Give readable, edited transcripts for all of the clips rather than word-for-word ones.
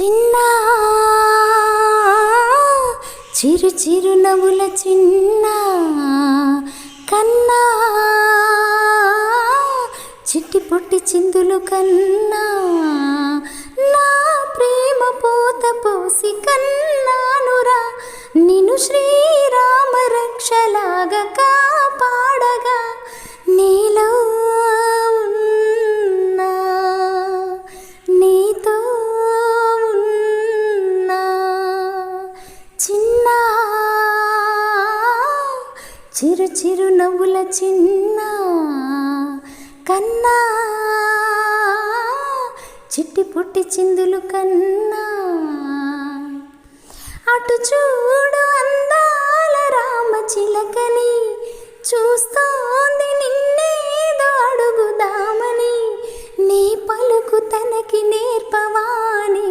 చిన్న చిరు చిరు నవ్వుల చిన్న కన్నా చిట్టి పొట్టి చిందులు కన్నా నా ప్రేమ పోత పోసి కన్నానురా నిన్ను శ్రీరామ రక్షలాగా కాపాడగా నీలో ఉన్నా నీతో ఉన్నా చిన్న చిరు చిరు నవ్వుల చిన్న కన్నా చిట్టి పొట్టి చిందులు కన్నా అటు చూడు అందాల రామ చిలకని చూస్తోంది నిన్నేదో అడుగుదామని నీ పలుకు తనకి నేర్పవాని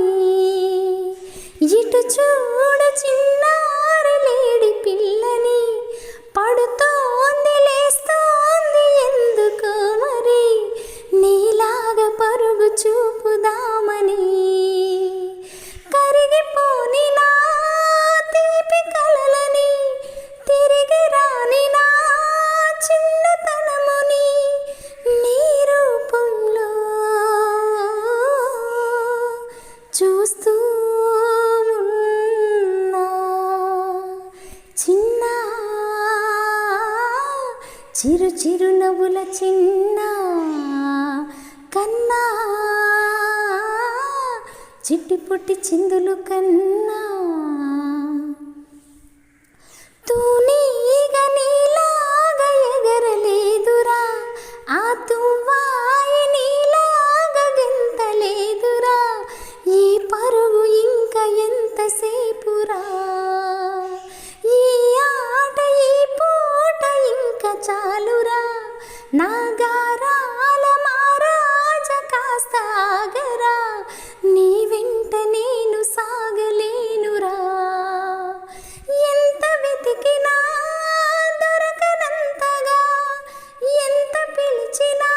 ఇటు చూడు చిన్నారి లేడి పిల్లని పడుతోంది లేస్తోంది ఎందుకో మరి నీలాగా పరుగు చూపుదామని కరిగిపోని నా తీపి కలలని తిరిగి రాని నా చిన్నతనముని నీ రూపంలో చూస్తూ ఉన్నా చిన్న చిరు చిరు నవ్వుల చిన్న కన్నా చిట్టి పొట్టి చిందులు కన్నా తూనీగ నీలాగా ఎగరలేదురా ఆ తువ్వాయి నీలాగా గెంతలేదురా ఈ పరుగు ఇంకా ఎంతసేపురా ఈ ఆట ఈ పూట ఇంకా చాలురా నా గారాల మారాజ కాస్త ఆగరా నీ వెంట నేను సాగలేనురా ఎంత వెతికినా దొరకనంతగా ఎంత పిలిచినా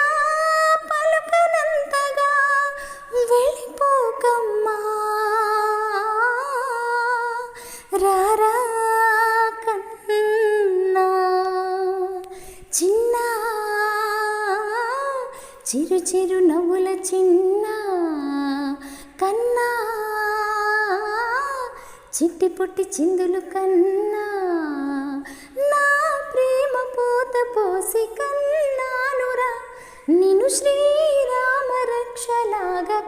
పలుకనంతగా వెళ్ళిపోకమ్మా రారా కన్నా చిన్న చిరు చిరు నవ్వుల చిన్న కన్నా చిట్టి పొట్టి చిందులు కన్నా నా ప్రేమ పోత పోసి కన్నానురా నిన్ను శ్రీరామ రక్షలాగా